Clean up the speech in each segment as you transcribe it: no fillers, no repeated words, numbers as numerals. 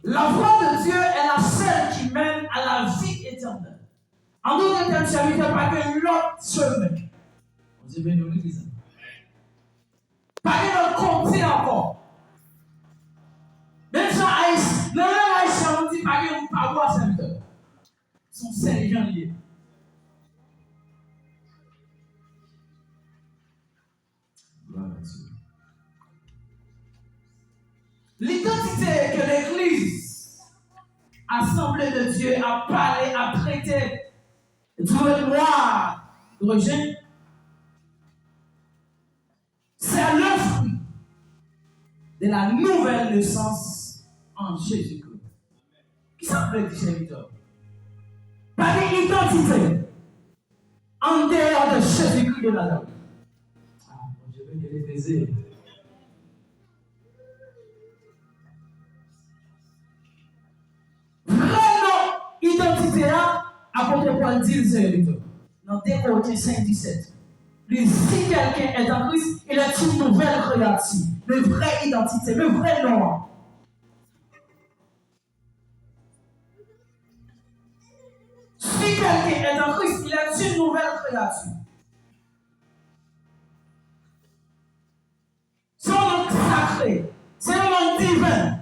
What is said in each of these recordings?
La voix de Dieu est la seule qui mène à la vie éternelle. En d'autres termes, serviteur, pas que l'autre chemin. On dit, mais nous l'église. Pas que notre côté encore. Même ça, le même haïtien, on dit, pas que nous pas voir serviteur. Sont ces gens liés. L'identité que l'Église, assemblée de Dieu, a parlé, a prêté, du mémoire d'origine, c'est le fruit de la nouvelle naissance en Jésus-Christ. Qui s'appelle Jésus-Christ? Pas d'identité en dehors de Jésus-Christ de Nazareth. Ah, je vais les baiser. Identité à apôtre Paul dit dans 2 Corinthiens 5:17. Si quelqu'un est en Christ, il est une nouvelle créature, une vraie identité, le vrai nom. Si quelqu'un est en Christ, il est une nouvelle créature. C'est un nom sacré, c'est un nom divin.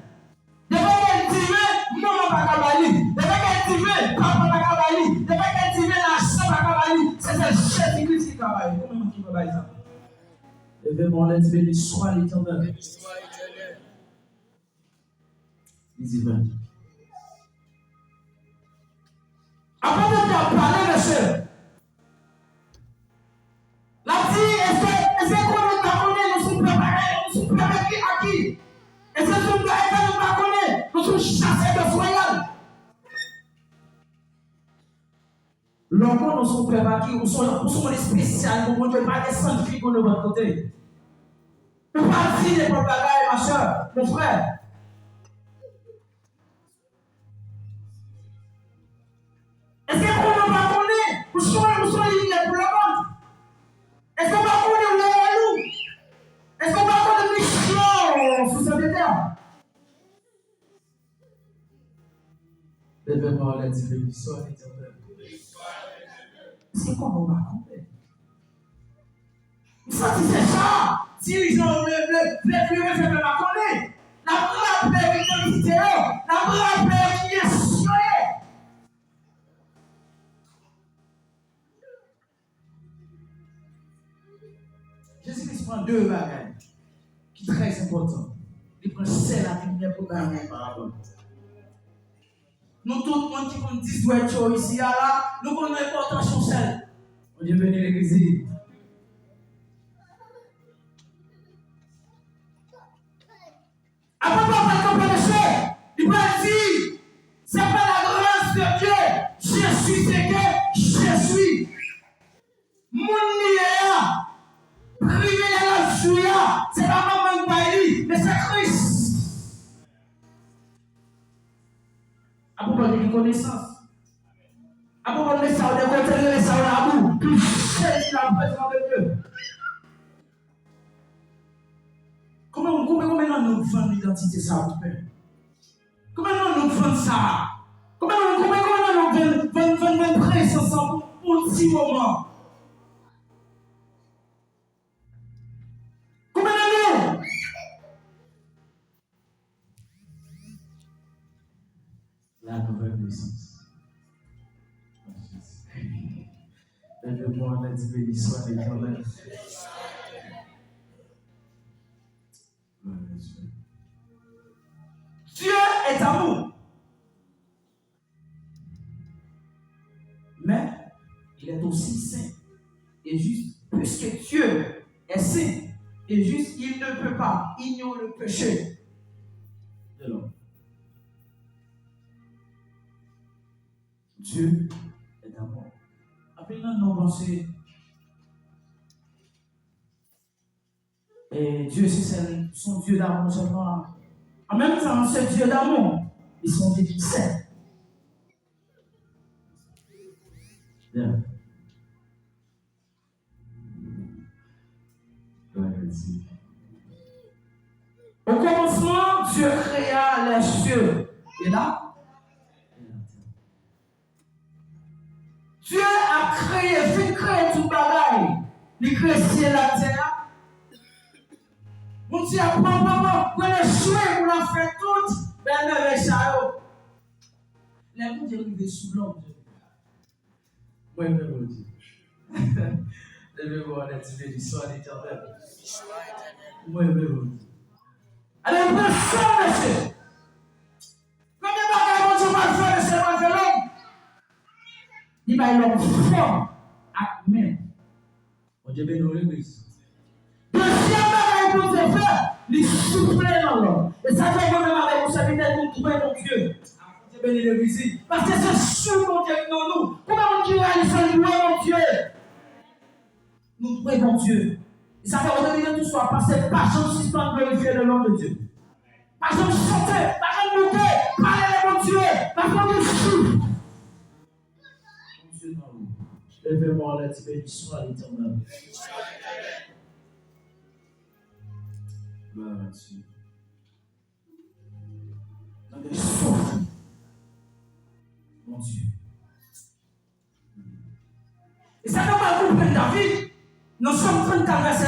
C'est Jésus-Christ qui travaille. Comment qui travaille ça? Levez-moi, let's béni soit l'Éternel. Divin. Après de parler, monsieur, la vie, est-ce qu'on nous connaît, nous sommes préparés, nous sommes préparés à qui? Est-ce que nous ne connaissons pas, nous sommes chassés de voyage? L'enfant, nous sommes préparés, nous sommes les spéciales, nous ne pouvons pas descendre de de votre côté. Ne pas dire des bagages, ma soeur, mon frère. Est-ce qu'on ne va connaître? Nous sommes liés pour le monde. Est-ce qu'on va connaître le loup? Est-ce qu'on va connaître mission sous cette terre? Levez-moi la divine soit éternelle. C'est quoi on va comprendre? Ça, c'est ça. Si ils ont le plus je ne pas connaître. La vraie identité, la vraie qui est soyée. Jésus-Christ prend deux bagages qui sont très importants. Il prend celle à lumière pour gagner par rapport. Nous, tout le monde qui compte 10 doigts ici, là, nous connaissons l'importance de celle. On dit venir à l'église. Après, papa, comme péché, il va dire, c'est pas la grâce de Dieu. Je suis ce que je suis. Mon nier, privé de la joie, c'est pas maman qui mais c'est Christ. À propos de connaissance. À propos de ça, de côté de ça, on a bout. Puis, c'est la présence de Dieu. Comment nous vendons l'identité ça, mon père? Comment nous vendons ça? Comment nous vendons présence pour un petit moment? Comment nous? La nouvelle naissance. Lève-moi, la divine soit l'éternel. Dieu est amour. Mais il est aussi saint et juste. Puisque Dieu est saint et juste, il ne peut pas ignorer le péché de l'homme. Dieu est amour. Après, nous pensons. Et Dieu, c'est son Dieu d'amour seulement. En même temps, ce Dieu d'amour, ils sont des saints. Bien. créé tout le bagaille. Il crée ciel la terre. Mon Dieu, apprend, pour les souhaits, pour la faire toute, ben, le réchaud. Les gens qui arrivent sous l'homme. Oui, mon Dieu. Levez-vous en activité l'histoire d'éternel. Oui, mon Dieu. Alors, le sang, monsieur. Combien de bagages vont se faire, monsieur, va faire l'homme? Il va y avoir fort à même. On dit bien, nous, l'église. Deuxième bagage pour se faire, il souffle dans l'homme. Et ça fait quand même avec vous, ça veut dire que nous trouvons Dieu. Béni l'église. Parce que c'est sûr mon Dieu dans nous. Comment on dit réalise ça, nous mon Dieu? Nous trouvons Dieu. Et ça fait que tout soit passé par son suspens glorifier le nom de Dieu. Par son chanter, par son monter, parler de mon Dieu, par son souffle. Mon Dieu dans nous. Levez-moi la béni soit l'éternel. Gloire à Dieu. Dans des souffles. Mon Dieu. Et ça ne va pas couper David. Nous sommes en train de traverser.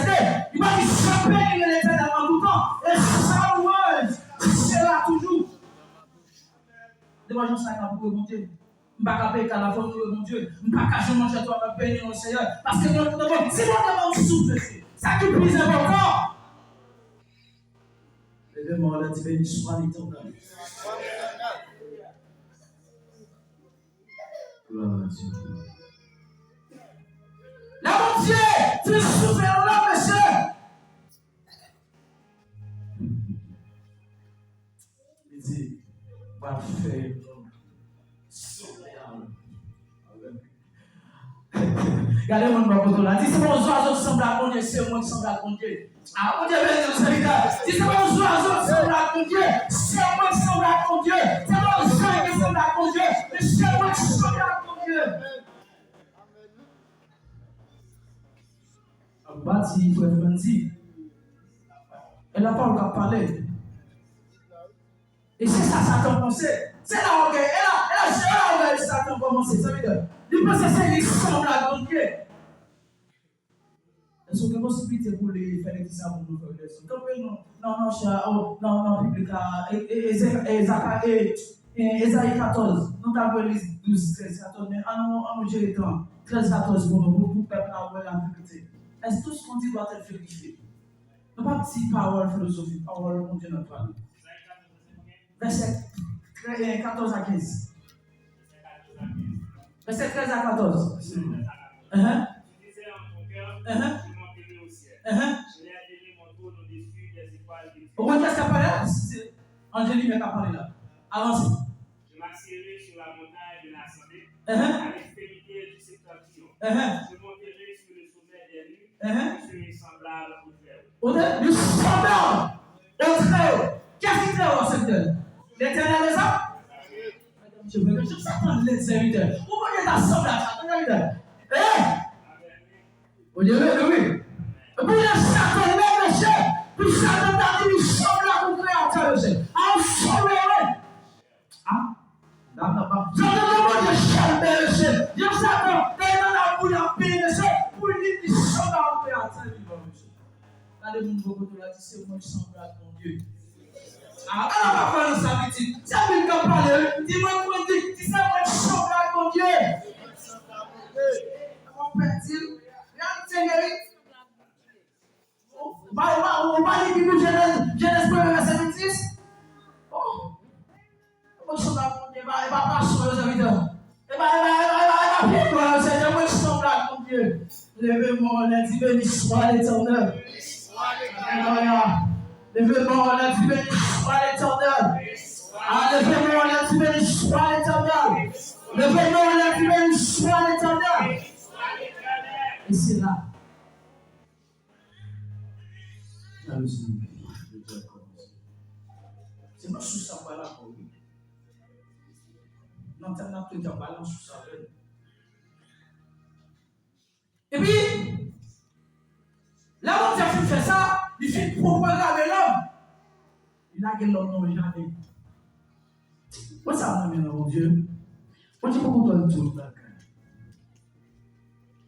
Il va échapper, il était dans tout temps. Et sa louange, c'est là toujours. Devant Jean Saïd, pour mon Dieu. Je ne vais pas payer à la faute de mon Dieu. Je ne vais pas cacher mon château à bénir mon Seigneur. Parce que c'est mon demande souffle. Ça qui est plus important. Levez-moi, la béni soit l'éternel. Gloire à Dieu. Là, mon Dieu, tu souffles là, monsieur. Il dit, va faire souffler. Regardez mon papa là. Dis c'est mon oiseau qui semble à mon Dieu, c'est moi qui semble à mon Dieu. Ah, mon Dieu, dis c'est mon oiseau qui semble à mon Dieu, c'est moi qui semble à mon Dieu. C'est mon oiseau qui semble à mon Dieu, mais c'est moi qui semble à mon Dieu. Bâti, frère Franzi, elle n'a pas encore parlé. Et c'est ça, Satan pensait. C'est là où elle a Satan commencé. Ça veut dire, il pense que c'est lui qui semble à mon Dieu. Est-ce qu'il y a une possibilité pour les faire des pour nous faire des choses? Non, public, Esaïe 14, nous avons lu 12, 13, 14, mais on gère le temps. 13, 14 pour le peuple avoir la vérité. Est-ce que tout ce qu'on dit doit être vérifié? Nous pas petite parole philosophique, parole qu'on dit notre parole. Verset 14 à 15. Verset 13 à 14. Tu disais en ton cœur, je monterai au ciel. Je l'ai appelé mon trône au-dessus des étoiles des cieux. Qu'est-ce qu'elle parle? Angélique m'a parlé là. Avancez. Je m'assierai sur la montagne de l'Assemblée, à l'extrémité du septentrion. Je monterai sur le sommet des rues, je serai semblable au Très-Haut. Le semblable au Très-Haut. Qu'est-ce qui est Très-Haut, Seigneur? L'Éternel est ça? Je veux que je s'attende les serviteurs. Vous voyez la semblable, attendez. Vous dites oui. Pour le château, le monsieur, pour le château d'Adi, il semblable au Créateur, monsieur. Ensemble, ah? Je ne demande pas de chambre, monsieur. Je s'attends, tellement la boule en paix, monsieur, pour lui, il semblable au Créateur, monsieur. Regardez mon beau côté là, c'est moi qui semblable à mon Dieu. Ah, on n'a pas parlé de sa bêtise. C'est un peu comme parler. Dis-moi comment dire. Dis ça, moi, je suis là, mon Dieu. Comment peut-il? Regarde, Seigneur. On va lire Bible Genèse 1, verset 26. Oh. Moi, je suis là, mon Dieu. Il va pas sur les serviteurs. Il va bien, quoi, Seigneur. Moi, je suis là, mon Dieu. Levez-moi, on a dit, béni soit l'Éternel. Alléluia. Levez-moi, on a dit, béni soit l'Éternel. Levez-moi, on a dit, béni soit l'Éternel. Levez-moi, on a dit, béni soit l'Éternel. Et c'est là. C'est moi, je suis ça, voilà, pour lui. Non, tu n'as plus de balance sur ça. Et puis, là où tu as fait ça, il fait propager avec l'homme. Il a gagné l'homme dans le jardin. Où ça va, mon Dieu? Moi, je ne peux pas tout le temps.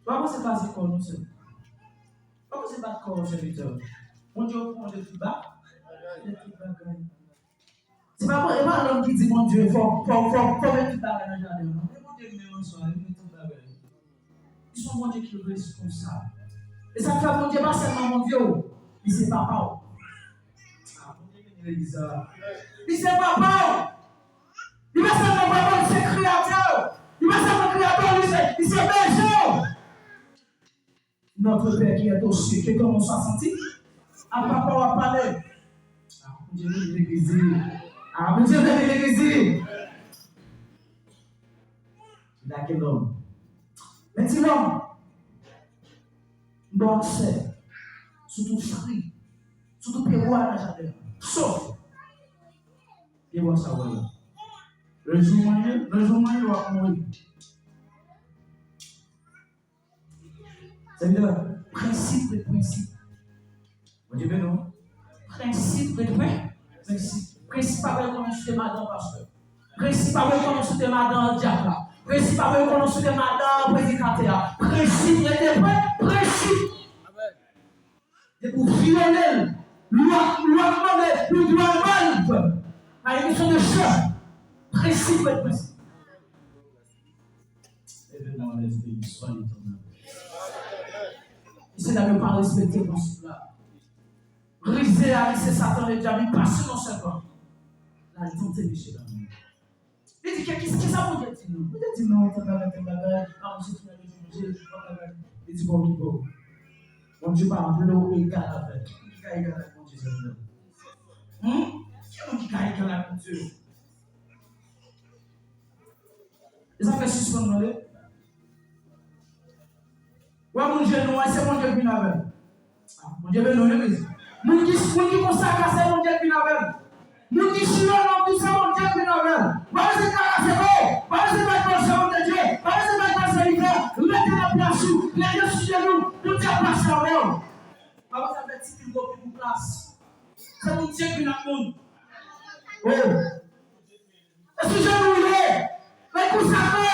Pourquoi c'est pas si nous sommes? Pourquoi c'est pas corps serviteur? Mon Dieu, on est plus bas. C'est pas bon, et pas l'homme qui dit mon Dieu, faut mettre tout bas dans le jardin. Mais mon Dieu, même en soi, il met tout bas. Ils sont mon Dieu qui est responsable. Et ça fait mon Dieu, pas seulement mon Dieu, mais c'est papa. Ah, mon Dieu, il est bizarre. Il c'est papa. Il va seulement papa, il c'est créateur. Il va seulement créateur, il c'est berger. Notre Père qui est au ciel, que comme on soit senti, à papa va parler. Ah, mon Dieu, il est bizarre. Ah, mon Dieu, il est bizarre. Il a quel homme? Mais dis l'homme, doit accès, surtout fruit, surtout pérois dans le jardin. Sauf, et voir ça, voilà. Le jour moyen, il va mourir. C'est-à-dire, principe de principe. Vous dites non? Principe de principe. Principe avec comment je suis madame pasteur. Principe avec comment je suis madame diable. Principe avec comment je suis madame prédicateur. Principe de principe. Et pour violer, loi demander, nous devons mal. À une mission de chef. Principe de principe. Évidemment, les pays soient l'éternel. Il s'est d'abord pas respecté le principe là. Briser avec ses Satan et diable, passer dans ce corps. Là, il tente de chez l'homme. Il dit, qu'est-ce que ça vous dit? Vous dites, non, t'es bagage, ah, monsieur, tu m'as dit, il dit, bon, bon. Mon Dieu, par l'eau, il garde avec. Qui garde avec mon Dieu, Seigneur? Qui garde avec mon Dieu? Et ça fait suspendre, non? Ouais, mon Dieu, non, c'est mon Dieu qui vient avec. Mon Dieu, non, l'église. Mon qui consacre, c'est mon Dieu qui vient avec. Mon qui chie, c'est mon Dieu qui vient avec. Voilà, c'est pas c'est bon. Voilà, c'est pas le serment de Dieu. Voilà, c'est pas le serviteur. Mettez la place où. Les deux sur genoux. Tout est placé en l'air. Voilà, ça fait petit peu pour place. C'est mon Dieu qui vient avec. Oui. Et sur genoux, il est. Mais consacré.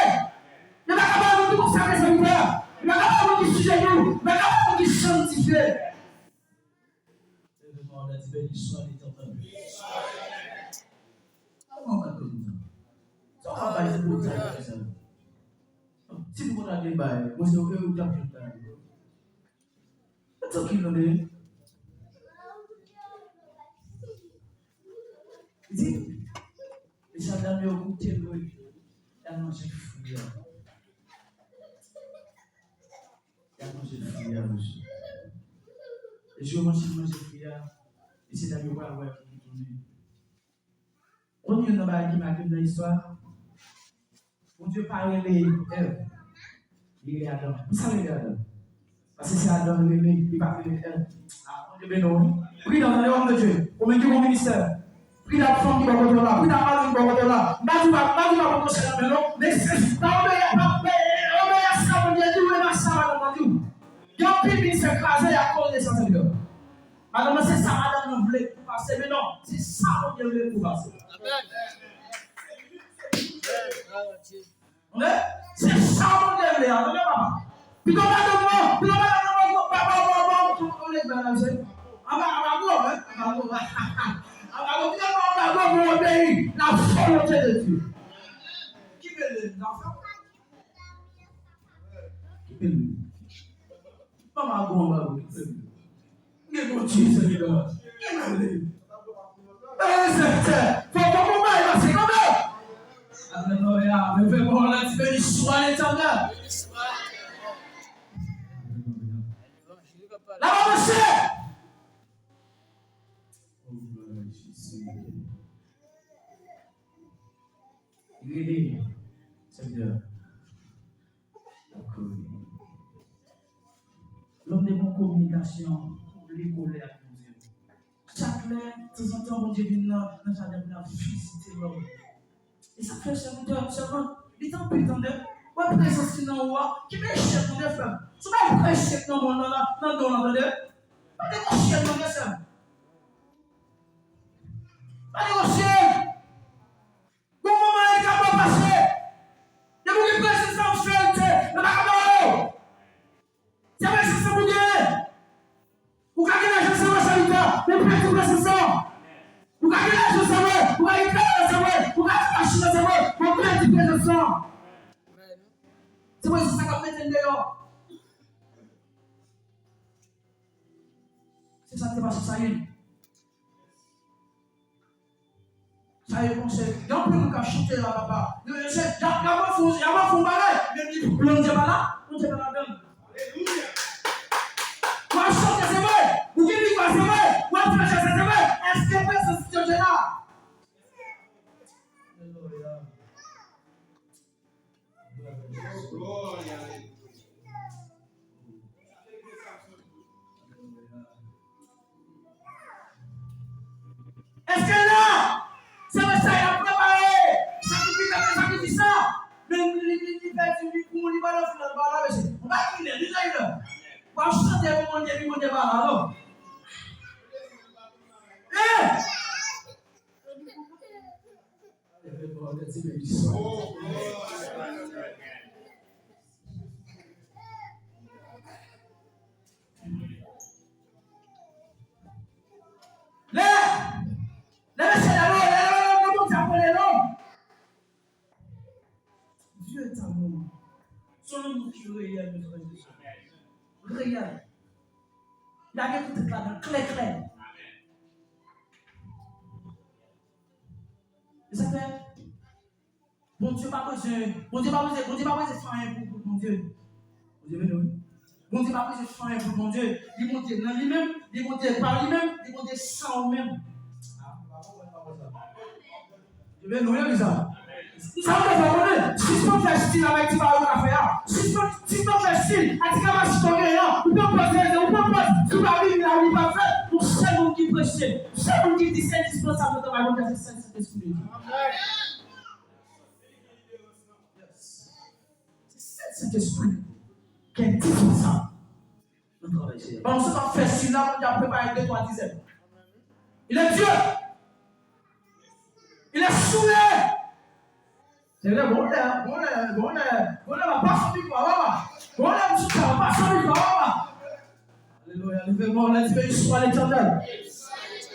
Il n'est pas capable de consacrer ses serviteurs. Il n'est pas capable de sur genoux. Il n'est pas capable de sanctifier. On a dit, béni soit l'éternel. Comment on va comme ça? Ça va pas être pour ça. Si vous avez des bails, vous savez où vous avez des bails. C'est ce qu'il nous dit. Il dit, les gendarmes ont goûté l'eau. Il a mangé le fruit. Il a mangé le fruit à monsieur. Et je mange le fruit à et c'est d'ailleurs voir ouais qui tourne. On dit dans qui m'a dans l'histoire. Mon Dieu parlait les Ève. Il est Adam. Vous savez Adam. Parce que c'est Adam il parle de Ève. Ah, mon Dieu béni. Prie dans le nom de Dieu. Pour mettre mon ministère. Prie la femme qui va contre là. Prie la mari qui va contre là. Madi va contre ça maintenant. Mais c'est pas ça mon Dieu dit ou ça madame dit. Il y a un petit ministère écrasé à cause de ça Seigneur. Madame, c'est ça, madame, vous voulez pour passer. Mais non, c'est ça, mon Dieu, vous voulez pour passer. C'est ça, mon Dieu, vous voulez. Attendez, papa. Puis, on va demander, la volonté de Dieu. Qui veut les enfants? Qui veut les? Maman, bon, qui veut les? Que mon Dieu, Seigneur. Faut qu'on m'aille, c'est comme ça. Alléluia. Mais fais bon, là, tu veux lui soigner l'éternel. La maman, c'est. Il est, Seigneur. L'homme de bonne communication. Les colères, mon Dieu. Chaque de temps en temps, mon Dieu, vient dans le jardin pour visiter l'homme. Et ça fait serviteur, seulement, il t'en peut entendre. Ouais, présence dans le roi, qui met chef dans les femmes. Tu vas prêcher dans mon nom, dans le nom de pas de chef dans les femmes. Pas de chef. Bon moment, il est capable de passer. Il y a beaucoup de présence dans le fête, dans la caméra. ça qui est passé, ça y est. Ça y est, conseil. Il y a un peu de cas chanter là, papa. Il y a un fond balai. Mais il dit, on ne dit pas là, on ne dit pas là. Alléluia. Quoi chanter, c'est vrai. Ou qui dit quoi, c'est vrai. Ou à faire c'est vrai. Est-ce que c'est ce situation-là? Est-ce que là, c'est vrai ça, il a préparé, sacrifice ça, même il fait pour mon libéral, on va qu'il est déjà là. On va chanter pour mon Dieu, alors. Dieu est amour. Son amour qui est réel, mes frères et sœurs. Réel. Il y a quelque chose là, clair. Et ça fait. Bon Dieu pas besoin de faire rien pour mon Dieu. Bon Dieu pas besoin de faire rien pour mon Dieu. Il monte dans lui-même, il monte par lui-même, il monte sans lui-même. Je vais nous dire ça. Ça va faire si je peux faire style avec Tiba ou café, si je peux faire style avec Tiba ou on peut poser, tout la vie, il a pas fait pour seul monde qui prêche, seul monde qui dit c'est indispensable dans ma vie, c'est Saint-Esprit de Dieu. C'est Saint-Esprit qui est indispensable. On se fait faire style là, on a préparé 2-3 dizaines. Il est Dieu. Il est souillé. C'est vrai, bon, pas sorti quoi, bon, pas sorti quoi, alléluia, levez-moi, la divine soit l'éternel.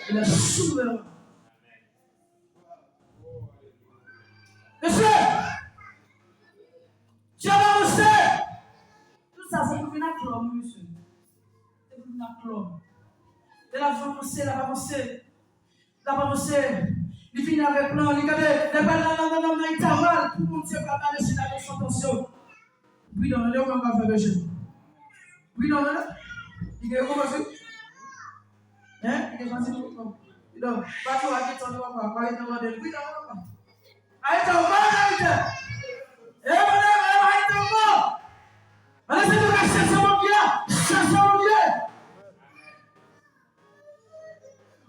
Il est souverain. Monsieur, tu as avancé. Tout ça, c'est pour venir à l'homme, monsieur. C'est pour venir à l'homme. Elle a avancé. Il finit avec plan, il regarde, les balles il t'a mal, pour mon Dieu, pas mal, c'est la leçon attention. Puis dans le on va faire le jeu. Puis dans le il est commencé. Hein? Il est commencé. Donc, pas tout à ton nom, pas être dans le puis dans le arrête ton mal, arrête ton mal. Allez, c'est le reste, c'est mon Dieu. C'est mon Dieu.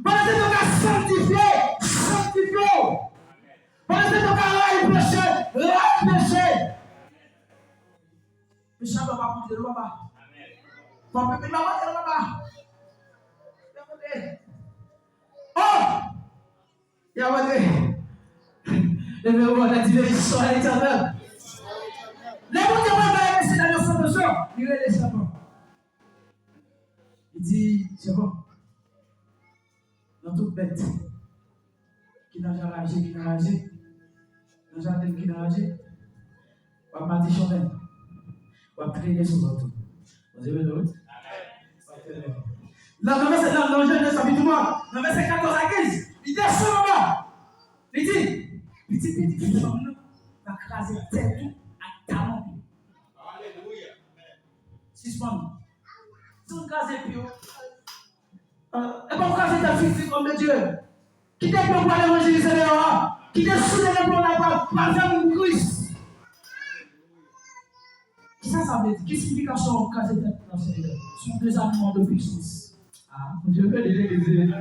Allez, c'est le sanctifié. Parce que ton carré est péché. Péché ne va pas coûter le papa. Papa, il va pas le papa. Oh! Il va pas le verbe de Dieu soit l'éternel. Les bons dieux vont laisser la leçon de jour. Il est laissé avant. Il dit, c'est bon. Dans toute bête. Qui n'a jamais agi, dans le jardin qui n'a agi, on va dire chemin, on va prier sur l'autre. Vous avez l'autre? Là, dans le Genèse chapitre 3, dans le verset 14 à 15, il descend là-bas. Il dit, petit femme, va craser tête à talon. Alléluia. Suspend. Si on crase puis, et pas craser ta physique comme Dieu. Qui t'a pour aller évangéliser les gens, qui t'a soudé pour la part, par faire mon Christ. Qu'est-ce que ça veut dire? Quelle signification au cas de dans ce Seigneur? Ce sont deux arguments de puissance. Ah, Dieu veut les églises.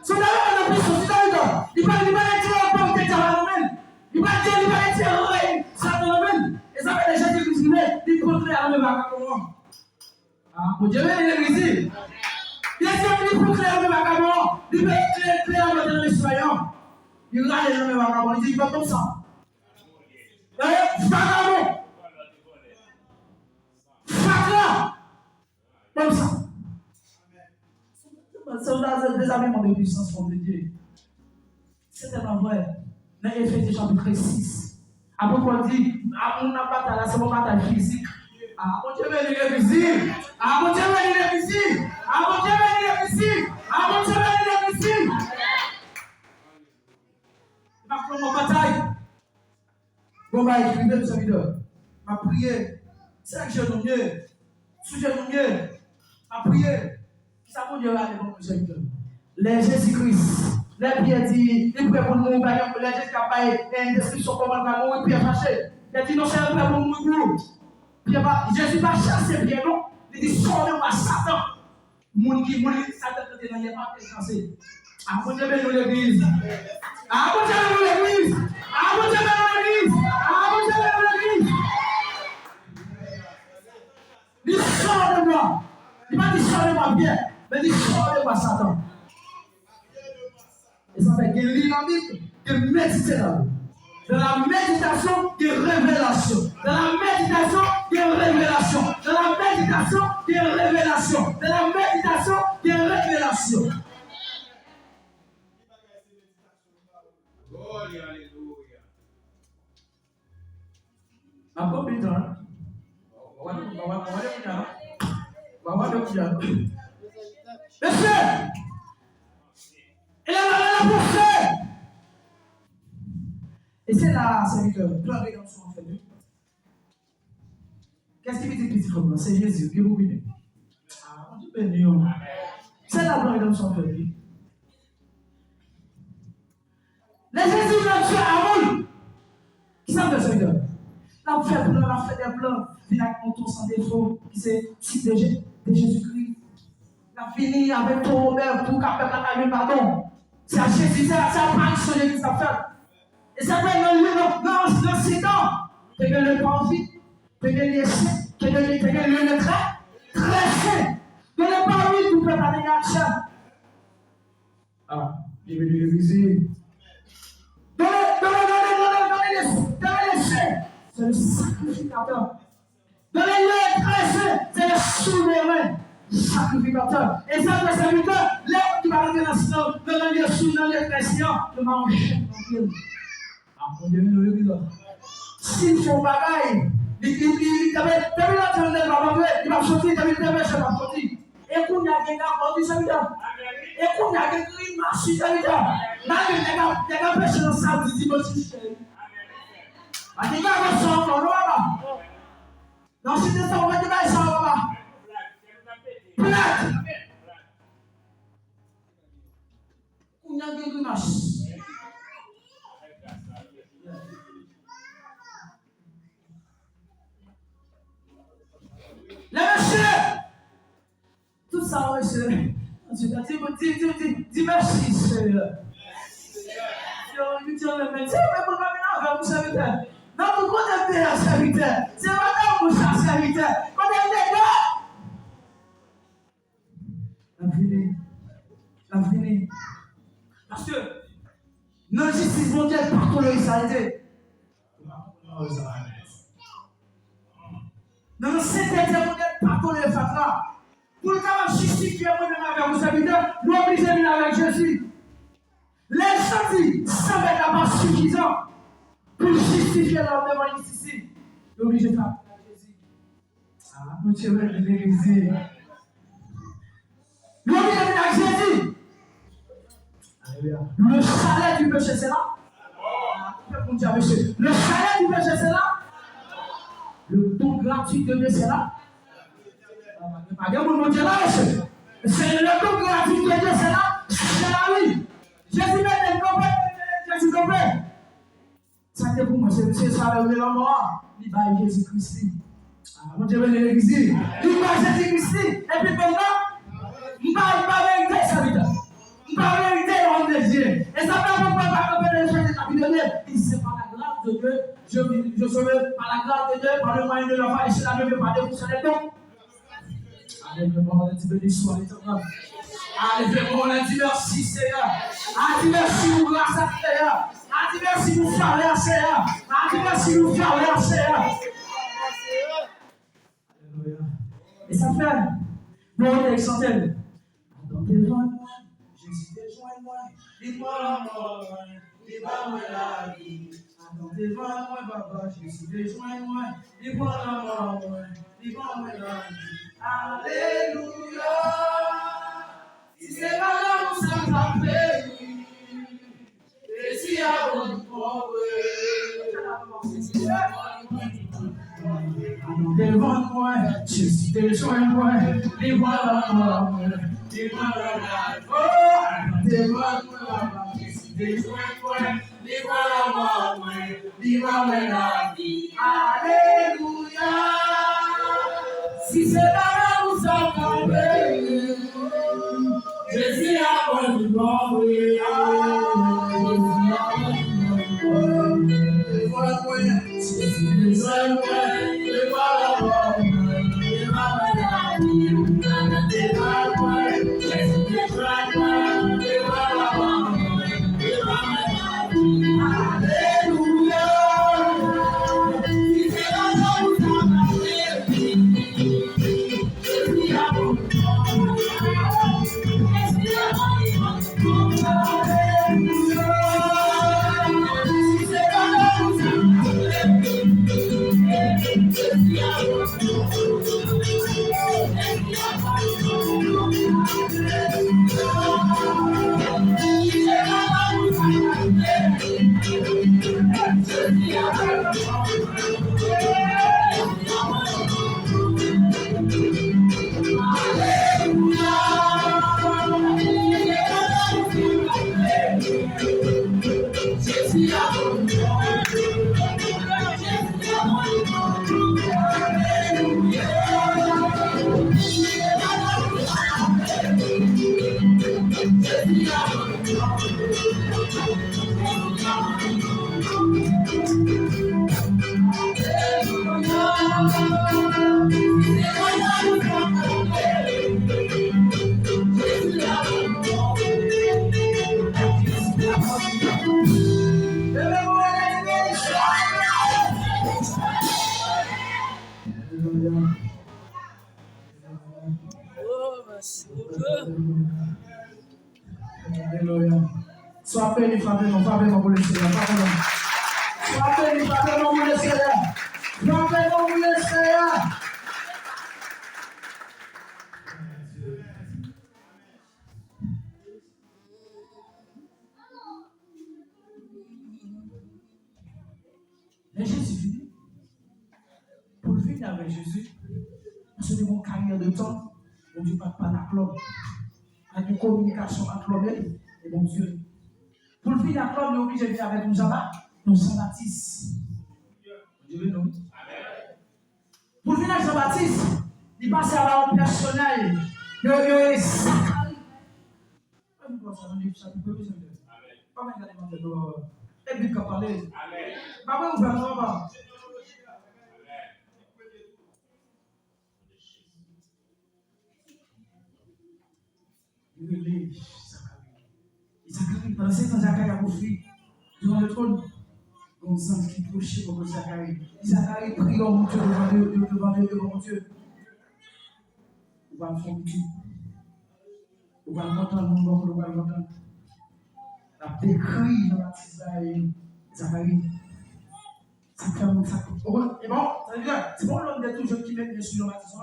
Ce sont des arguments de puissance, c'est ça. Il va dire au peuple de Jérusalem. Il va dire ça dans le même. Et ça fait des gens qui disent, ils proclament à l'homme à comment. Ah, Dieu veut les églises. Il est venu pour créer un vagabond. Il veut créer un vagabond. Il regarde les hommes vagabonds. Il dit, il va comme ça. Vagabond. Vagabond. Comme ça. C'est des arguments de puissance pour Dieu. C'est tellement vrai. Dans Éphésiens chapitre 6. Après, on dit, on n'a pas bataille, c'est une bataille physique. Ah, mon Dieu, venez les visites. Ah, mon Dieu, venez les visites. Ah, mon Dieu, venez les visites. on va écrire le serviteur. Ma prière, c'est que je nous mieux. Si je nous mieux, ma prière, qui ça pour Dieu là, le serviteur. Les Jésus-Christ, les pierres dit, les prêts pour nous, les Jésus qui a pas une description comment on va mourir, Pierre fâché. Il dit non, c'est un prêt pour mourir. Jésus va chasser Pierre, non? Il dit sortez-moi Satan. Moun qui Satan qui est dans les pas chancé. Ah, mon Dieu, bénis l'église. Ah, mon Dieu, bénis l'église. Ah, mon Dieu, bénis l'église. Ah, mon Dieu, bénis l'église. Il sort de moi. Il m'a dit sort de moi bien, mais il sort de moi Satan. Et ça fait qu'il lit la Bible, qu'il médite la Bible. Dans la méditation, il y a révélation. Dans la méditation, il y a révélation. Dans la méditation, il y a révélation. Dans la méditation, il y a révélation. Alléluia. Ma pauvre bidon. Monsieur, il a la poussée. Et c'est là, serviteur, plein de rédemption en fait. Qu'est-ce qui veut dire petit frère? C'est Jésus, qui vous bénit. Ah, on dit béni. C'est là, plein de rédemption en fait. Les Jésus l'ont tué à vous. Qui s'en fait, serviteur? La fait plein, la fait des plans. Il a contour sans défaut, qui c'est type de Jésus-Christ. Il a fini avec ton Robert pour qu'après la caille, pardon. C'est à Jésus, c'est à Paris que ça fait. Et ça fait dans 7 ans. Tu as le pas envie, tu as les saints, tu as le très saint. Tu n'as pas envie de faire la négation. Ah, j'ai venu le viser. Dans les saints, c'est le sacrificateur. Dans les lieux très saints, c'est le souverain sacrificateur. Et ça, le serviteur, l'homme qui va rentrer dans le lieu sous, dans les chrétiens, le manger dans le s'il faut bagaille, il va sortir, il va sortir. Et qu'on y a des gars, on dit ça, et qu'on y a des gris, marché, ça, il y a des personnes dans sa vie, dimanche. Ah, des gars, on s'en va, là. Non, si c'est ça, on va dire, ça, on va. Plate. On y a des gris, marché. Les messieurs, tout ça, monsieur, dis merci, Seigneur. Je dis merci, mais pour moi, vous savez, non, vous connaissez la serviteur. C'est madame, vous savez, serviteur. Connaissez les gars. La venue. Parce que notre justice mondiale, partout le s'arrêter. Dans le Saint-État mondial, partout le fatras. Pour le temps justifier moi-même avec vos habitants, nous obligés de venir avec Jésus. Les gens disent, ça va être pas suffisant pour justifier leur devant ici. Nous obligés de faire avec Jésus. Ah, mon Dieu, je l'ai réalisé. Nous obligés de venir avec Jésus. Alléluia. Le salaire du péché, c'est là. Mon Dieu, monsieur. Le salaire du péché, c'est là. Le don gratuit de Dieu, c'est là. Mon Dieu, là, monsieur. C'est le don gratuit de Dieu, c'est là. C'est là, oui. Jésus met des copains, Jésus copain. Ça, c'est pour moi, c'est ça, le mort. Il va à Jésus-Christ. Mon Dieu, il est ici. Il va à Jésus-Christ. Et puis maintenant, il va vérité, ça veut dire. Il va vérité, on est Dieu. Et ça fait pourquoi pas que les choses sont capitulées. Il c'est par la grâce de Dieu. Je serai par la grâce de Dieu, par le moyen de l'enfant, et c'est la même par des pouces de temps. Allez, vraiment, on a dit béni soit l'éternel. Allez, vraiment, on a dit merci, Seigneur. Allez, merci pour grâce à Seigneur. Allez, merci pour faire Seigneur. Allez, merci pour faire Seigneur. Alléluia. Et ça fait, bon, avec centaines. Rejoins-moi, Jésus, rejoins-moi. Dis-moi la mort, dis-moi la vie. Rejoins-moi, papa, Jésus, rejoins-moi. Dis-moi la mort, dis-moi la vie. Alléluia. Si c'est pas là où ça m'a fait, et si à vous pauvre, devant moi, Jésus devant moi, devant moi, devant moi, alléluia. Si c'est là où ça va, Jésus a bon du bon, Sois béni, frappez-moi pour le Seigneur. Sois béni, frappez-moi pour le Seigneur. Frappez-moi pour le Seigneur. Mais Jésus vit. Pour vivre avec Jésus, c'est une carrière de temps. Mon Dieu, pas la clope. Avec une communication entre l'homme et mon Dieu. Pour vivre la clope, on est obligé de vivre avec nous Jean-Baptiste. Dieu nous. Pour vivre avec Jean-Baptiste, il passe à la personnel. Il est Zacharie. Amen. Et puis, quand parler. Amen. Papa, vous faites quoi? Zacharie, pendant 7 ans, Zacharie a conflit devant le trône. Donc, sans qu'il touche pour Zacharie. Zacharie prie dans mon Dieu, devant Dieu. On va le faire petit. On va l'entendre, on va l'entendre. La décrit dans la petite Zacharie. Et bon, ça veut dire, c'est bon l'homme de toujours qui met sur Jean-Baptiste.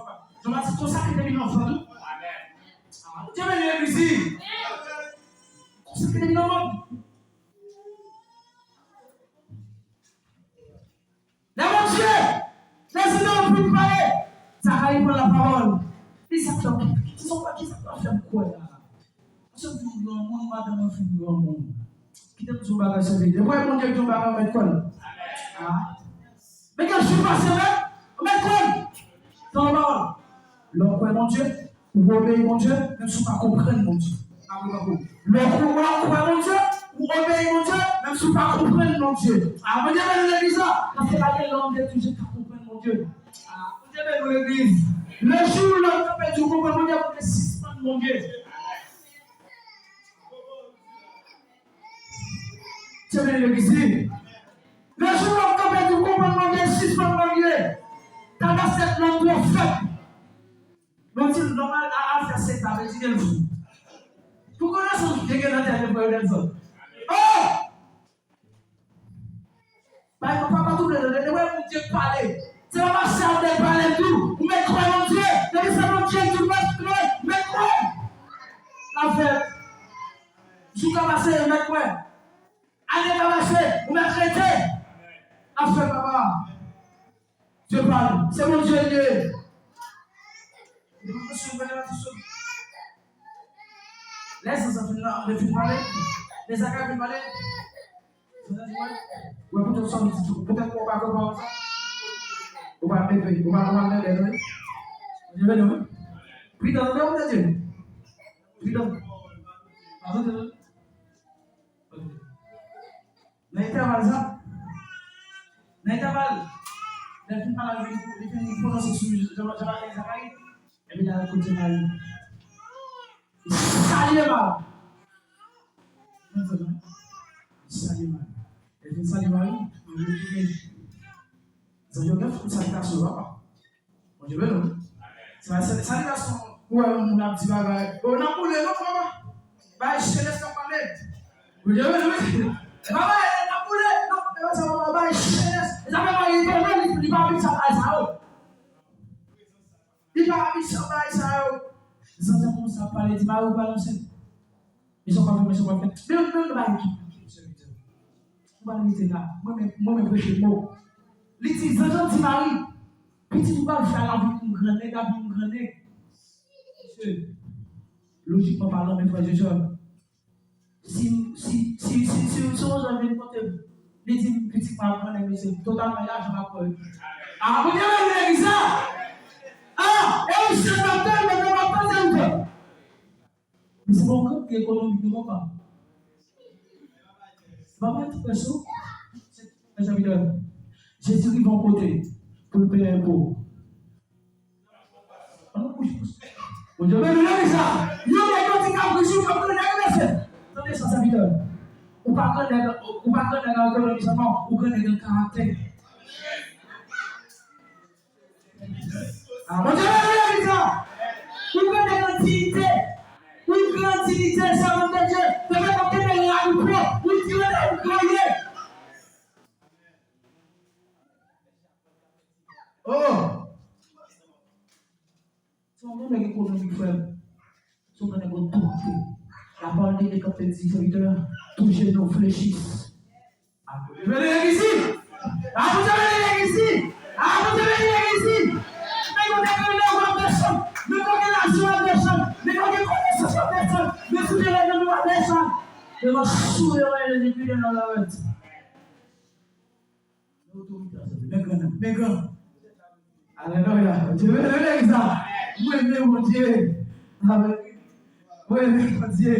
Jean-Baptiste, tout ça qui est devenu enfant, nous. Dieu m'a dit ici. C'est que devenu enfant. Là, mon Dieu, laissez-nous un peu parler. Zacharie prend la parole. Il s'appelle qui sont pas qui s'appellent faire quoi là? Nous sommes tous dans le monde, madame, nous sommes dans le monde. Qui t'aime son bagage sur lui? Pourquoi mon Dieu, ton bagage met quoi là? Mais quand je suis passé là, met quoi? Dans la parole. L'homme croit mon Dieu, ou obéit mon Dieu, même si on ne comprend mon Dieu. L'homme croit mon Dieu, ou obéit mon Dieu, même si on ne comprend mon Dieu. Ah, mon Dieu, mais l'église, parce que là, l'homme est toujours à comprendre mon Dieu. Ah, mon Dieu, mais l'église. Le jour où l'homme a perdu, vous comprenez mon Dieu, vous êtes suspendre mon Dieu. Dieu, mais l'église. Le jour où l'homme a perdu, vous comprenez mon Dieu, suspendre mon Dieu. T'as pas cette langue trop faible. Mon Dieu, normal à faire cette avec Dieu. Vous connaissez ce que j'ai dans ta vie pour les autres. Oh! Par exemple, papa, tout le monde, mon Dieu parler. C'est pas ma chère de parler tout. Vous mettez quoi, mon Dieu? C'est mon Dieu qui va se trouver. Mais quoi? La fête. Je suis commencé, mais quoi? Allez, commencer, vous m'êtes traité. La fête, papa. Dieu parle. C'est mon Dieu. Laisse ça finir, les filles parler. Les accords de parler. Ouais, peut-être qu'on va comprendre ça. On va lever, on va lever. Je vais lever. Puis dans le nom de Dieu. Puis dans l'intervalle, ça. L'intervalle. Les filles parlent, les filles prononcent sur Zacharie. Et puis, il y a le côté Marie. Salut Marie. Salut Marie. Et puis, salut Marie. On veut tourner. Ça veut dire que ça ne passe pas. On dit, non. Ça salutation. Ouais, on a un petit bagage. On a pour les autres, maman. Bah, je te laisse parler. Vous dites, oui. Maman, elle a pour les. Non, ça va pas. Je te laisse. Ça va pas. Il va pas ça va ça. Il va pas ça va ça. Ils ont commencé à parler. Ils m'ont balancé. Ils sont pas fait, ils sont pas fait. Mais on ne va pas équiper. On va limiter là. Moi-même, prêcher le mot. Les petits enfants de Marie. Petit ou pas, faire la vie pour un grand nègre, la vie pour un grand nègre. Monsieur, logiquement parlant, mes frères et sœurs, si on avait une côté, les petits parents, c'est totalement là, je m'appelle. Ah, vous avez vu ça? Ah, et je m'appelle, mais je m'appelle, c'est où? Mais c'est mon corps qui est économique, ne pas. Maman, tu peux chaud? Mes amis, Jésus qui va en côté pour payer un pot. On dit, mais regardez ça. Il y a des gens qui ont comme le nègre. Attendez, ça, ça veut ou pas qu'on est dans le gouvernement, ou qu'on est dans le caractère. Ah, on dit, mais regardez ça. Ou qu'on est dans l'utilité. Ou qu'on est dans l'utilité, ça veut dire que tu vas porter des rails ou quoi. Ou tu vas les croyer. Oh! Si on a une économie faible, si on a une bonne portée, la parole des capitaines serviteurs, toucher nos fléchisses. Vous venez ici! Ah, vous venez ici! Ah, vous venez ici! Mais vous avez une personne, mais vous avez la joie de personne, mais vous avez connaissance de personne, mais vous avez la joie de personne, mais vous sourire les étudiants dans la route. Mais grand. Alléluia. Dieu veut le ça. Oui, mais mon Dieu. Oui, mais mon Dieu.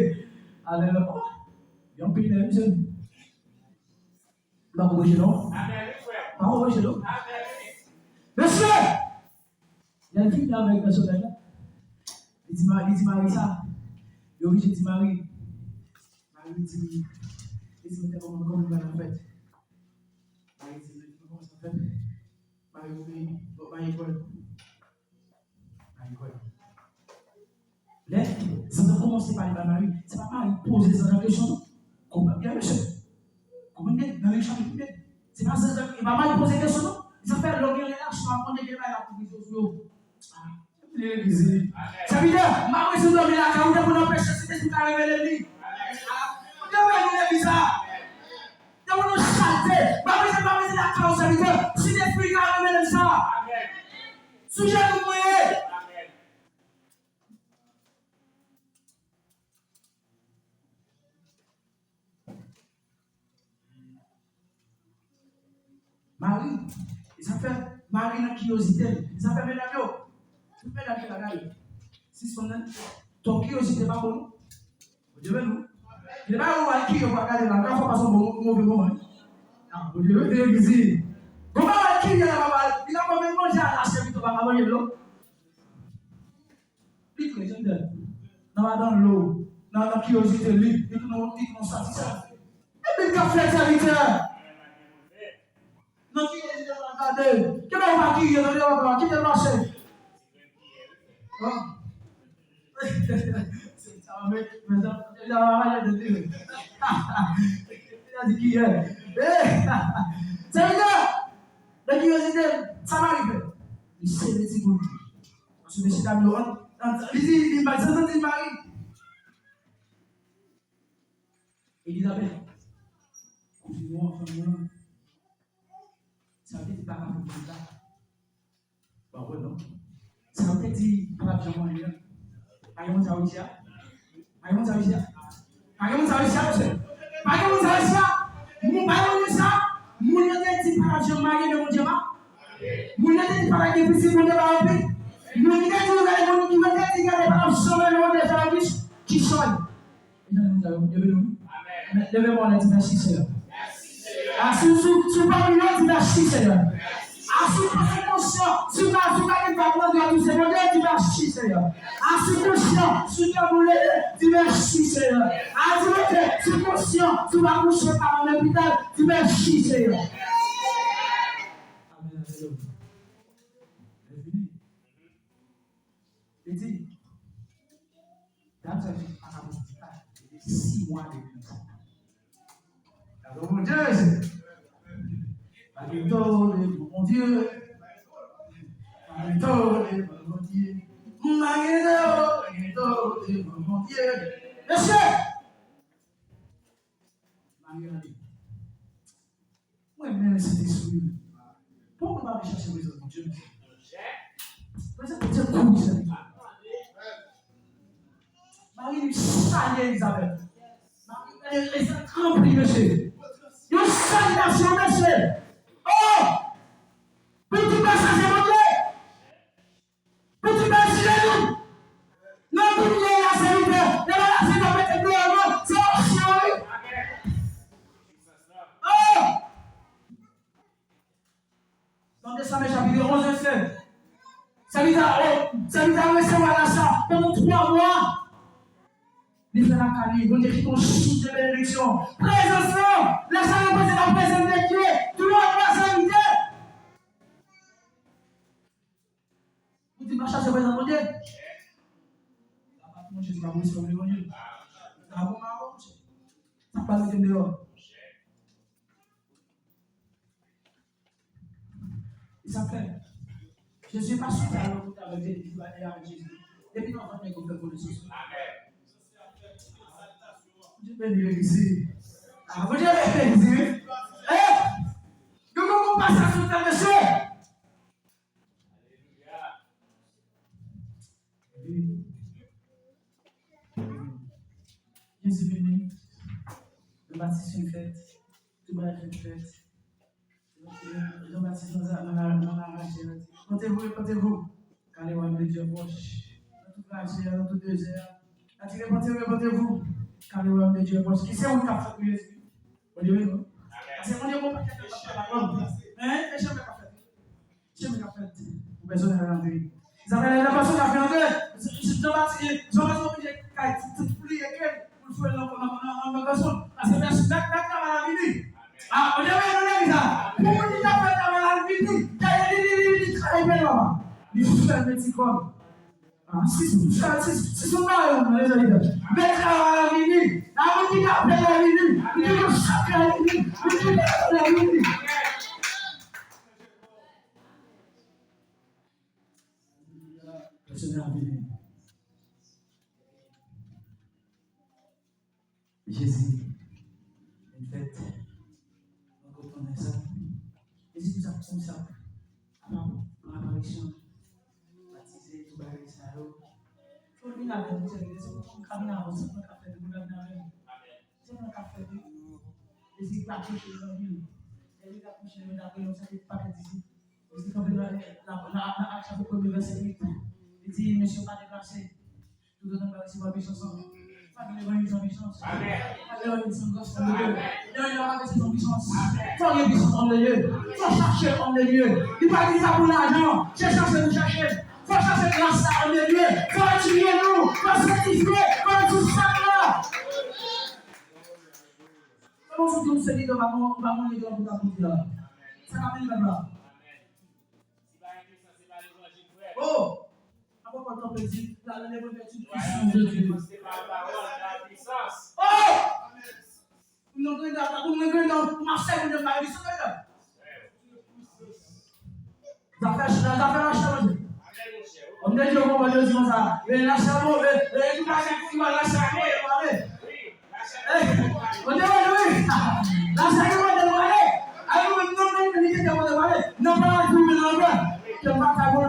Alléluia. Il y a un pays de la jeune. Pas au chez nous. Pas au chez nous. Monsieur. Il y a une fille avec un soleil. Il dit Marie ça. Il dit Marie. Marie dit, comment on va la fête. Marie dit, comment ça fait. Marie Paul. Là, ça va commencer par les Marie. C'est pas Marie poser ça dans la question. Comment bien, monsieur? Comment bien? Dans les chapitres, c'est pas ça. Il va mal poser des questions. Ça fait l'homme là, je vais prendre des la provision. Ça veut dire, Marie se donne la carotte pour empêcher cette esprit d'arriver les lits. Vous avez vu ça? Vous avez vu ça? Marie se la carotte, ça veut dire, si l'esprit d'arriver les ça. Sujet de moyen. Marie, ça fait Marie la curiosité, ça fait mesdames yo. Tu fais la gagne. Si son ton curiosité pas bon. Je veux nous. Il va où aller qui va regarder la grande façon bon mauvais moment. Ah, je veux dire ici. Comment qui il a pas il a pas même manger à la chef tu vas avoir l'eau. Vite les gens dans l'eau, dans la curiosité lui, ils nous satisfait. Et puis qu'a fait serviteur. Non, qui est dans la garde? Qui va pas qui est dans la qui est dans le marché? C'est ça, mais il a rien de dire. Il a dit qui est? C'est là, la curiosité, ça m'arrive. Il sait les petits bouts. Parce que monsieur Damien, il m'a dit, il m'arrive. Elisabeth, cousin-moi, enfant-moi. Ça veut dire que tu n'as pas compris ça. Ah ouais, non. Ça veut dire, pas de jambe en l'air. Aïe, ça aussi. Aïe, ça aussi. Aïe, ça aussi. Aïe, ça aussi. Mon baillon ça, mon yate dit pas de jambe en l'air, mon diamant. Mon yate dit pas de petit mon débat. Mon yate dit mon qui va dire qu'il y a des paroles sur le débat qui sonne. Levez-moi la merci Seigneur. Sous parmi nous, merci Seigneur. Sous conscient, sous pas de parole de tout Seigneur, dis merci Seigneur. Sous conscient, sous ta volonté, dis merci Seigneur. Sous conscient, sous pas coucher par l'hôpital, dis merci Seigneur. Amen. Il dit, dans sa vie, 6 mois de vie. Alors, mon Dieu, mon Dieu, mon Dieu, monsieur, moi-même, c'était souillé. Pourquoi pas chercher les autres, mon Dieu? Parce que c'est cool, ça. Marie lui salue Elisabeth. Elle est remplie, monsieur. Une salutation, monsieur. Oh! Petit passage, mon Dieu. Petit passage, nous. Non, tout le monde est la saluté. La saluté est dehors. C'est option. Oh! Dans Décembre, chapitre 11, verset. Salutation, recevoir l'achat pendant 3 mois. Il fait la cali, on écrit ton chiffre de bénédiction. Présence, la salle de la présence de Dieu. Tout le monde va s'inviter. Vous dites, ma chasse est présente de Dieu. Mon Dieu, tu vas vous sur le Dieu. Ça va marcher. Ça passe de dehors. Il s'appelle. Je ne suis pas sûr que avec Dieu, tu vas aller avec Jésus. Depuis longtemps, on est comme pour le Jésus. Dieu bénit ici. Vous Dieu bénit ici. Comment on passe à ce temps de Dieu? Jésus béni. Le baptême est fait. Tout le monde est fait. Le baptême dans la rage. Comptez-vous. Quand les rois de Dieu proche. Dans toute la chair, dans tout désert. Comptez-vous. Quand le royaume de Dieu est proche, qui c'est où il a fait pour Jésus? On dit oui, non? Parce que mon Dieu, mon paquet de parole. Hein? Et jamais qu'a fait. Jamais qu'a fait. Vous besoin de rentrer. Ils avaient la personne qui a fait rentrer. Jean-Baptiste obligé de plier pour faire la personne. Parce que personne n'a pas la vie. Ah, on dit oui, on dit ça. Pour qu'on dise pas la vie, il travaille bien là-bas. Il faut faire un petit corps. Si son mari, les amis, mettre à la vie, la vie après la vie, il dit que chaque la vie, il dit la vie. Le Seigneur a béni. Jésus, une fête, on comprend ça. Et si nous avons comme ça, dans l'apparition, baptisé, tout barré, ça, faut venir avec nous, c'est un camin à vous, c'est un café de gouvernement avec nous. C'est un café de nous. Et si vous avez chez les amis, et vous avez chez les amis, ça fait pas d'ici. Et si vous avez la chaque fois que vous verset 8, il dit, monsieur, pas déplacé. Tout le monde va recevoir la puissance. Pas de l'évangile sans puissance. Pas de l'évangile sans grâce en Dieu. Il y aura des puissance. Faut les puissances en Dieu. Faut chercher en Dieu. Il ne va pas dire pour l'argent. C'est chercher de chercher. Faut chercher grâce en Dieu. Faut attirer nous. Faut sanctifier. Faut tout ça là. Comment vous dites que c'est dit que va mon église pour ta petite là? Ça n'a pas de là. Oh! Pourquoi on peut dire la révélation de Dieu? Oh! Nous avons Marseille, nous avons dit ça. Ça fait la charge. On a dit qu'on va dire ça. Mais la charge, tu vas faire la charge. On dit oui. La charge, on va aller. Alors, non, pas la tout le monde. Tu vas pas pour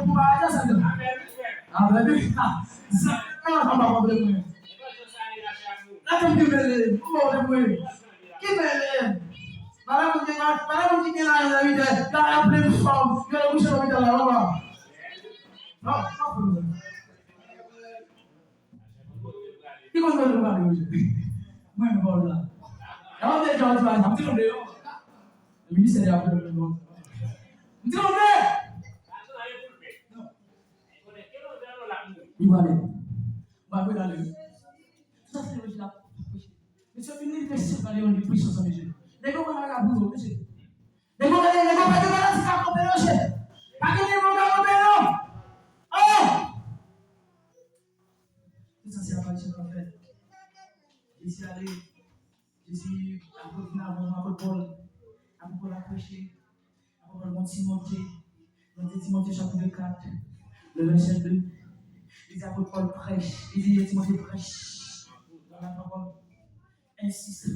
Timothée chapitre 4, le verset 2. Il dit apôtre Paul prêche. Il dit Timothée prêche dans la parole. Insiste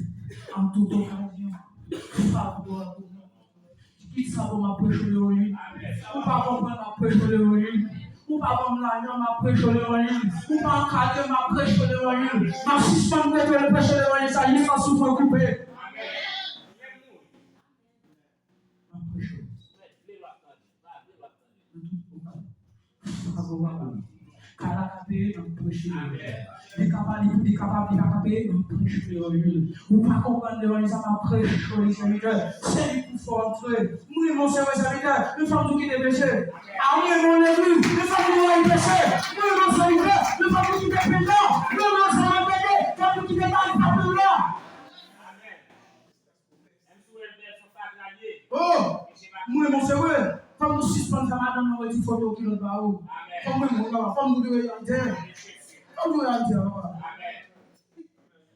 en toute occasion. Qui ça pour ma prêche de lui? Ou pas comprendre ma prêche de lui? Ou pas comprendre l'argent ma prêche de lui? Ou pas encadrer ma prêche de lui? Ma suspendre le prêche de lui, ça y est, sans souffle coupé. Ou pas comprendre ça m'a prêché pour les serviteurs. C'est lui qui faut entrer. Nous, mon serviteur, nous sommes tous qui des péchés. Ah oui, mon église, nous sommes tous qui des péchés. Nous, mon serviteur, nous sommes tous qui des péchés. Nous, mon serviteur, nous sommes tous qui des péchés. Oh, moi, mon serviteur, comme nous suspendons ça, madame, nous avons une photo qui nous va où. Comme nous devons en dire. Comme nous devons en dire.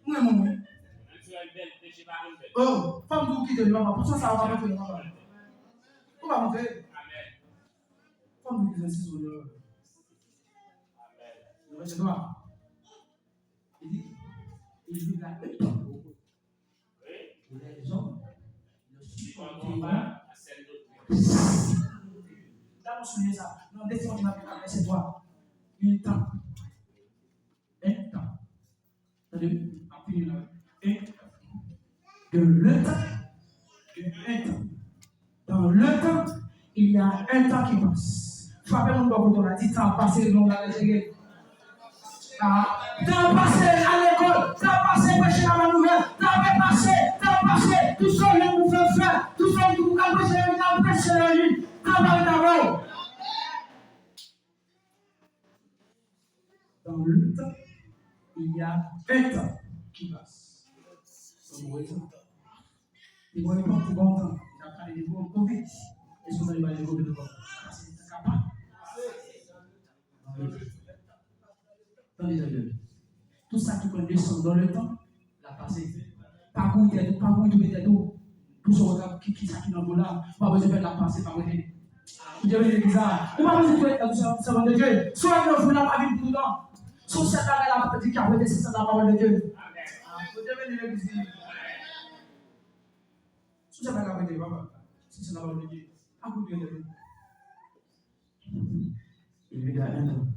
Moi, mon oh, femme vous quittez le maman, pour ça, ça va pas mettre le maman. Où va monter? Femme vous quittez sur le. Le reste de toi. Il dit la les hommes ne supportent pas celle d'autrui. D'abord, souligner ça. Non, laissez-moi dire la c'est toi. Un temps. C'est-à-dire, en finir là. De le temps, un temps. Dans le temps, il y a un temps qui passe. Frappez mon doigt pour toi, dit temps passé, non, la léger. Temps passé à l'école, temps passé prêcher la nouvelle, temps passé, tout ça, il vous fait faire, tout ça, il vous fait prêcher la vie, temps d'abord. Dans le temps, il y a un temps qui passe. Dans le temps. Et moi, je pense que bon temps, il a parlé de Covid. Est-ce que vous allez parler de Covid de quoi? C'est capable. Attendez, tout ça qui peut descendre dans le temps, la passé. Pas où il est, pas où il est, tout ce regard qui ça qui dans là, pas besoin de faire la passé, pas besoin. Vous avez dit bizarre. Ou pas besoin de faire la parole de Dieu. Soit vous n'avez pas vu tout le temps. Soit cette année la petite qui a été c'est la parole de Dieu. Vous devez dire l'église. Si c'est la parole de Dieu, si c'est la parole de Dieu, à vous de Dieu. Il y a un homme.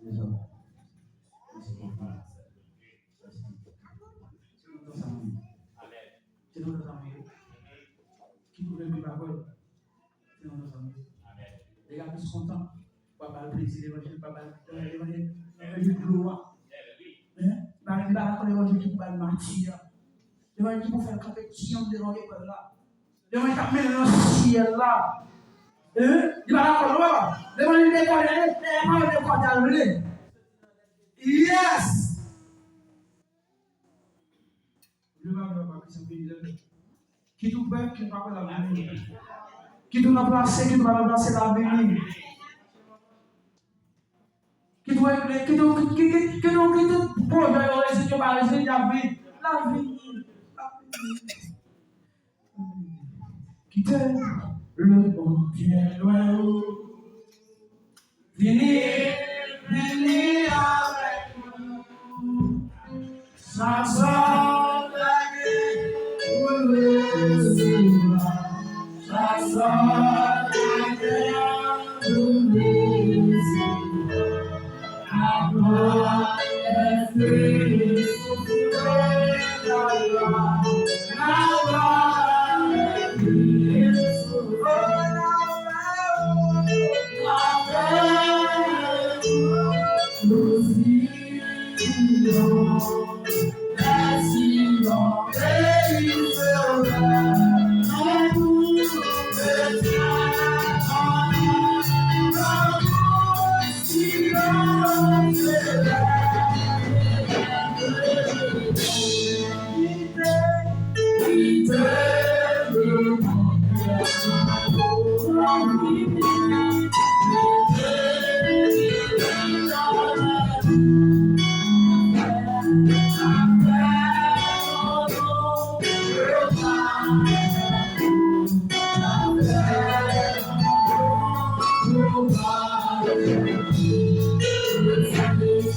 Les hommes. C'est notre famille. Qui pouvait vivre la parole. C'est notre famille. Les gars plus contents. Papa le plaisir, l'évangile, papa l'évangile, l'évangile gloire. Par exemple, l'évangile qui peut le martyr. L'évangile qui peut faire compétition devant l'école là. L'évangile qui amène dans le ciel là. Il va la connaître. L'évangile qui est pas de yes! Je vais voir que c'est un qui tout peut, qui ne va pas l'avenir. Qui tout n'a placé, qui ne va pas placer l'avenir. Qui doit être, qui doit pour les études par les David, l'avenir. Quittez le bon bien loin. Venez avec nous. Ça sort la guerre, où le ça sort la guerre, où le gloire est finie.